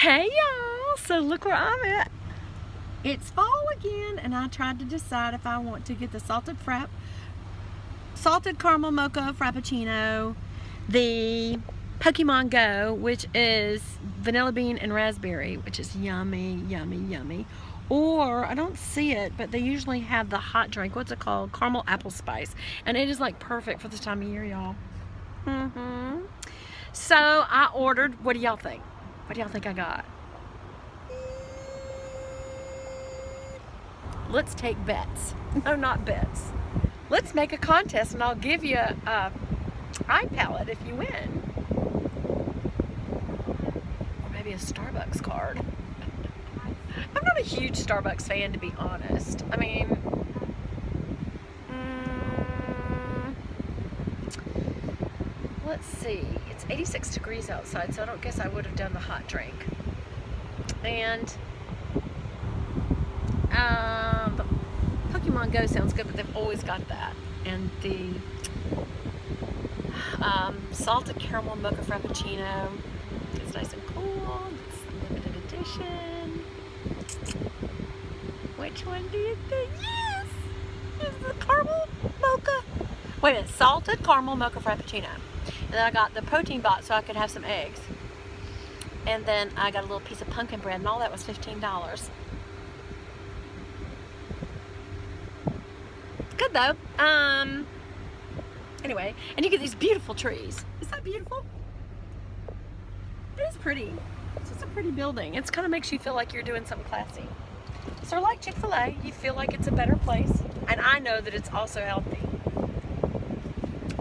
Hey y'all, so look where I'm at. It's fall again, and I tried to decide if I want to get the salted caramel mocha frappuccino, the Pokemon Go, which is vanilla bean and raspberry, which is yummy, yummy, yummy. Or, I don't see it, but they usually have the hot drink, what's it called? Caramel apple spice. And it is like perfect for this time of year, y'all. So I ordered, what do y'all think? What do y'all think I got? Let's take bets. No, not bets. Let's make a contest and I'll give you a eye palette if you win. Or maybe a Starbucks card. I'm not a huge Starbucks fan, to be honest. I mean, let's see. It's 86 degrees outside, so I don't guess I would have done the hot drink. And the Pokemon Go sounds good, but they've always got that. And the salted caramel mocha frappuccino is nice and cool. It's limited edition. Which one do you think? Yes! It's the caramel mocha. Wait a minute, salted caramel mocha frappuccino. And then I got the protein box so I could have some eggs. And then I got a little piece of pumpkin bread, and all that was $15. Good though. Anyway, and you get these beautiful trees. Is that beautiful? It is pretty. It's just a pretty building. It kind of makes you feel like you're doing something classy. So like Chick-fil-A, you feel like it's a better place. And I know that it's also healthy.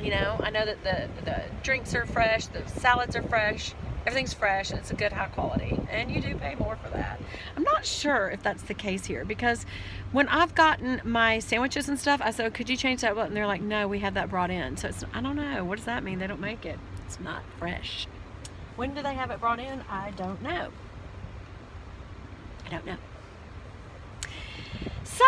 You know, I know that the drinks are fresh, the salads are fresh, everything's fresh, and it's a good high quality. And you do pay more for that. I'm not sure if that's the case here, because when I've gotten my sandwiches and stuff, I said, could you change that? And they're like, no, we have that brought in. So it's, I don't know. What does that mean? They don't make it. It's not fresh. When do they have it brought in? I don't know. I don't know. So,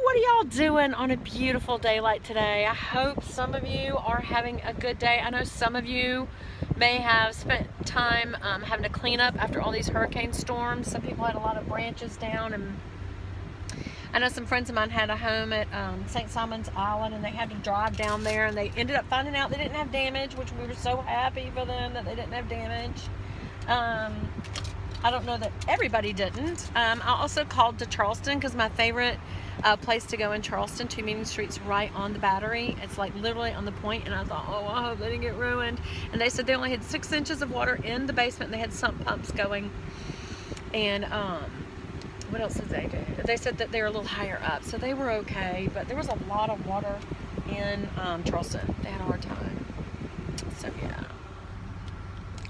what are y'all doing on a beautiful day like today? I hope some of you are having a good day. I know some of you may have spent time having to clean up after all these hurricane storms. Some people had a lot of branches down, and I know some friends of mine had a home at St. Simon's Island, and they had to drive down there, and they ended up finding out they didn't have damage, which we were so happy for them that they didn't have damage. I don't know that everybody didn't. I also called to Charleston because my favorite place to go in Charleston, 2 Meeting Street's right on the Battery. It's like literally on the point, and I thought, oh, I hope they didn't get ruined. And they said they only had 6 inches of water in the basement, and they had sump pumps going. And what else did they do? They said that they were a little higher up, so they were okay, but there was a lot of water in Charleston. They had a hard time. So yeah.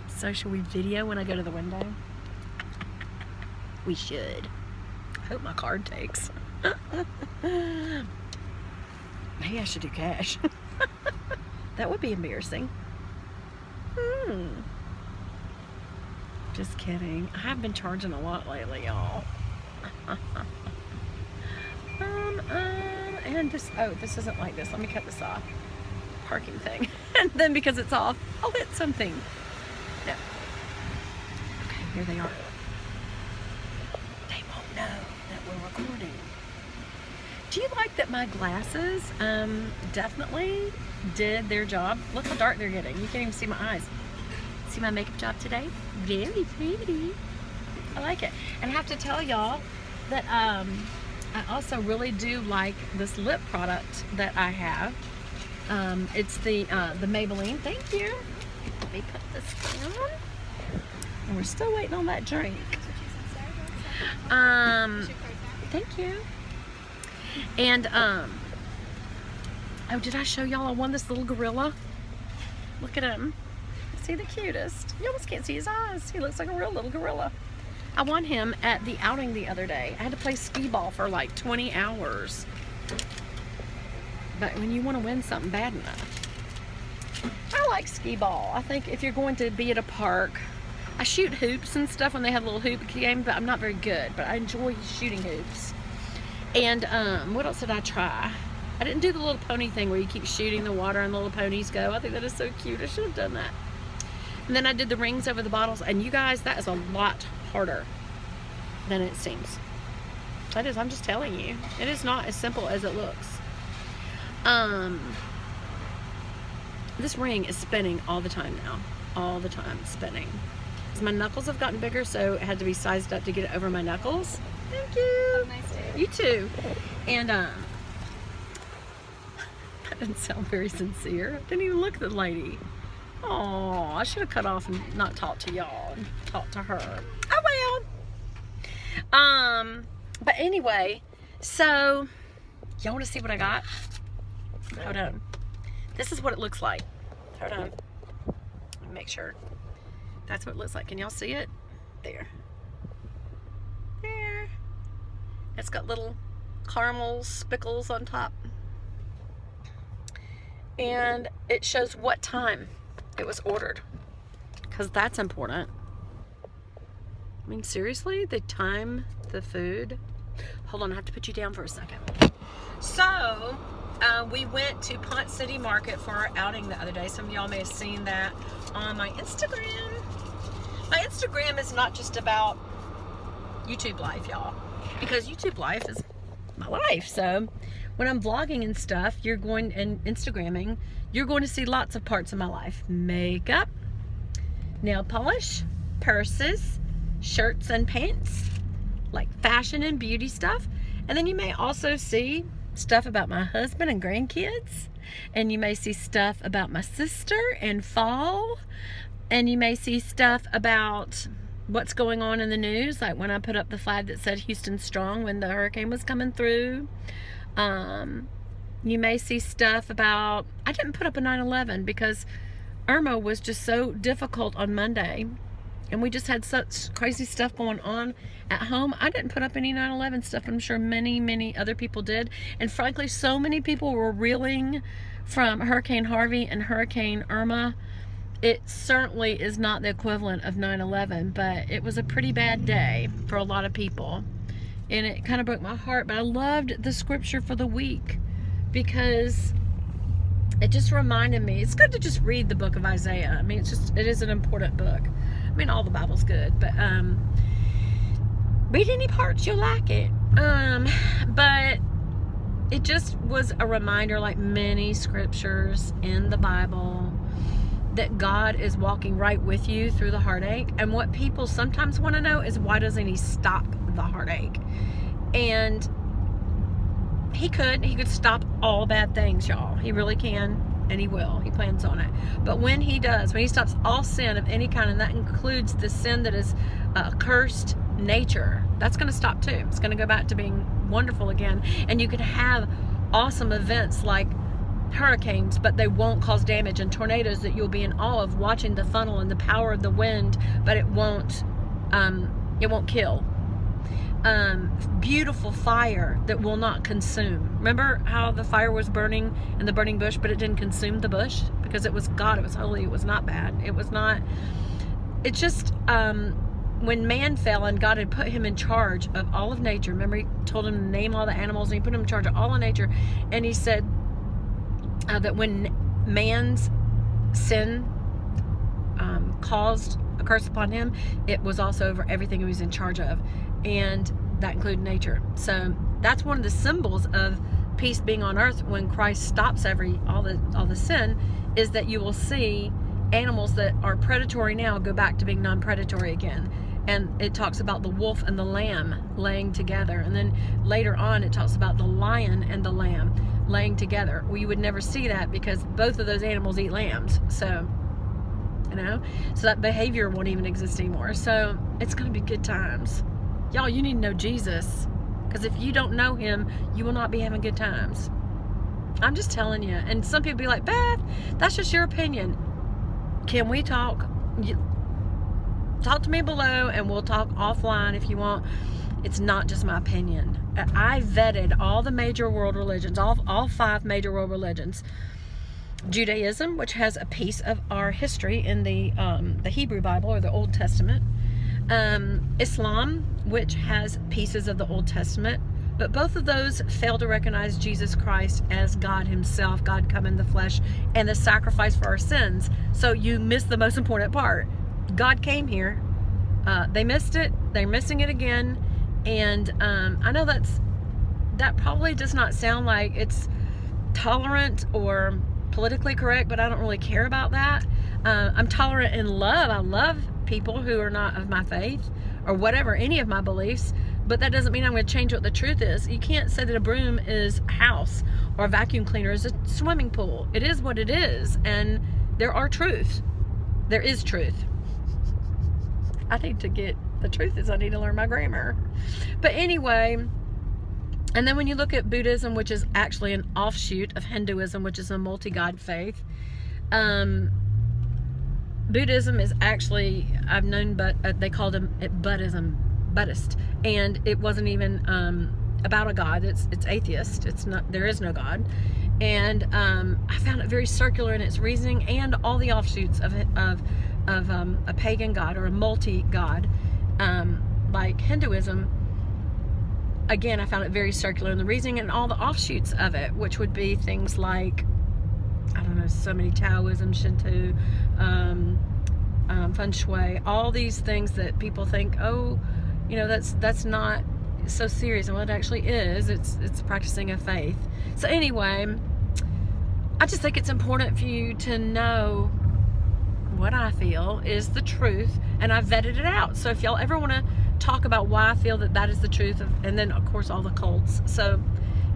So should we video when I go to the window? We should. I hope my card takes. Maybe I should do cash. That would be embarrassing. Just kidding. I have been charging a lot lately, y'all. And this, oh, this isn't like this. Let me cut this off. Parking thing. And then because it's off, I'll hit something. No. Okay, here they are. Know that we're recording. Do you like that my glasses definitely did their job? Look how dark they're getting. You can't even see my eyes. See my makeup job today? Very pretty. I like it. And I have to tell y'all that I also really do like this lip product that I have. It's the Maybelline. Thank you. Let me put this down. And we're still waiting on that drink. Thank you. And oh, did I show y'all I won this little gorilla? Look at him. Is he the cutest? You almost can't see his eyes. He looks like a real little gorilla. I won him at the outing the other day. I had to play skee ball for like 20 hours. But when you want to win something bad enough. I like skee ball. I think if you're going to be at a park, I shoot hoops and stuff when they have a little hoop game, but I'm not very good, but I enjoy shooting hoops. And what else did I try? I didn't do the little pony thing where you keep shooting the water and the little ponies go. I think that is so cute. I should have done that. And then I did the rings over the bottles, and you guys, that is a lot harder than it seems. That is, I'm just telling you. It is not as simple as it looks. This ring is spinning all the time now. All the time spinning. Because my knuckles have gotten bigger, so it had to be sized up to get it over my knuckles. Thank you. Have a nice day. You too. And that didn't sound very sincere. Didn't even look at the lady. Oh, I should have cut off and not talked to y'all and talked to her. Oh well. But anyway, so y'all want to see what I got? Hold on. This is what it looks like. Hold on. Let me make sure. That's what it looks like. Can y'all see it? There. There. It's got little caramel spickles on top. And it shows what time it was ordered. Because that's important. I mean, seriously? They time the food? Hold on, I have to put you down for a second. So, we went to Pont City Market for our outing the other day. Some of y'all may have seen that on my Instagram. My Instagram is not just about YouTube life, y'all. Because YouTube life is my life. So, when I'm vlogging and stuff, and Instagramming, you're going to see lots of parts of my life. Makeup, nail polish, purses, shirts and pants, like fashion and beauty stuff. And then you may also see stuff about my husband and grandkids. And you may see stuff about my sister and fall. And you may see stuff about what's going on in the news, like when I put up the flag that said Houston Strong when the hurricane was coming through. You may see stuff about, I didn't put up a 9/11 because Irma was just so difficult on Monday. And we just had such crazy stuff going on at home. I didn't put up any 9/11 stuff. I'm sure many, many other people did. And frankly, so many people were reeling from Hurricane Harvey and Hurricane Irma. It certainly is not the equivalent of 9/11, but it was a pretty bad day for a lot of people. And it kind of broke my heart. But I loved the scripture for the week because it just reminded me. It's good to just read the book of Isaiah. I mean, it is an important book. I mean, all the Bible's good, but read any parts, you'll like it. But it just was a reminder, like many scriptures in the Bible, that God is walking right with you through the heartache. And what people sometimes want to know is, why doesn't he stop the heartache? And he could stop all bad things, y'all. He really can. And he will. He plans on it. But when he does, when he stops all sin of any kind, and that includes the sin that is cursed nature, that's going to stop too. It's going to go back to being wonderful again. And you can have awesome events like hurricanes, but they won't cause damage, and tornadoes that you'll be in awe of watching the funnel and the power of the wind, but it won't kill. Beautiful fire that will not consume. Remember how the fire was burning in the burning bush, but it didn't consume the bush because it was God, it was holy, it was not bad. It was not, it's just, when man fell and God had put him in charge of all of nature. Remember, he told him to name all the animals, and he put him in charge of all of nature. And he said that when man's sin caused a curse upon him, it was also over everything he was in charge of. And that included nature. So that's one of the symbols of peace being on earth when Christ stops all the sin, is that you will see animals that are predatory now go back to being non-predatory again. And it talks about the wolf and the lamb laying together. And then later on it talks about the lion and the lamb laying together. Well, you would never see that because both of those animals eat lambs. So, you know, so that behavior won't even exist anymore. So it's going to be good times. Y'all, you need to know Jesus, because if you don't know him, you will not be having good times. I'm just telling you. And some people be like, Beth, that's just your opinion. Can we talk? Talk to me below and we'll talk offline if you want. It's not just my opinion. I vetted all the major world religions, all 5 major world religions. Judaism, which has a piece of our history in the Hebrew Bible or the Old Testament. Islam, which has pieces of the Old Testament, But both of those fail to recognize Jesus Christ as God himself, God come in the flesh, and the sacrifice for our sins. So you miss the most important part. God came here. They missed it. They're missing it again. And I know that probably does not sound like it's tolerant or politically correct, but I don't really care about that. I'm tolerant in love. I love people who are not of my faith or whatever, any of my beliefs, but that doesn't mean I'm going to change what the truth is. You can't say that a broom is a house or a vacuum cleaner is a swimming pool. It is what it is, and there are truths. There is truth. I need to get, the truth is I need to learn my grammar. But anyway, and then when you look at Buddhism, which is actually an offshoot of Hinduism, which is a multi-god faith, Buddhism is actually, I've known, but they called it Buddhist, and it wasn't even about a god. It's atheist. It's not. There is no God, and I found it very circular in its reasoning and all the offshoots of a pagan god or a multi-god, like Hinduism. Again, I found it very circular in the reasoning and all the offshoots of it, which would be things like, I don't know, so many Taoism, Shinto, Feng Shui, all these things that people think, oh, you know, that's not so serious, and what it actually is, it's practicing a faith. So anyway, I just think it's important for you to know what I feel is the truth, and I've vetted it out. So if y'all ever want to talk about why I feel that is the truth, and then of course all the cults, so,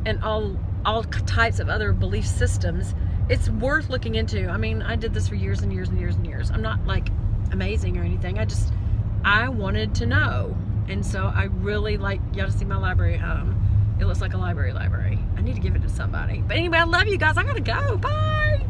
and all types of other belief systems, it's worth looking into. I mean, I did this for years and years and years and years. I'm not like amazing or anything. I wanted to know. And so I really like, y'all to see my library at home. It looks like a library. I need to give it to somebody. But anyway, I love you guys. I gotta go. Bye.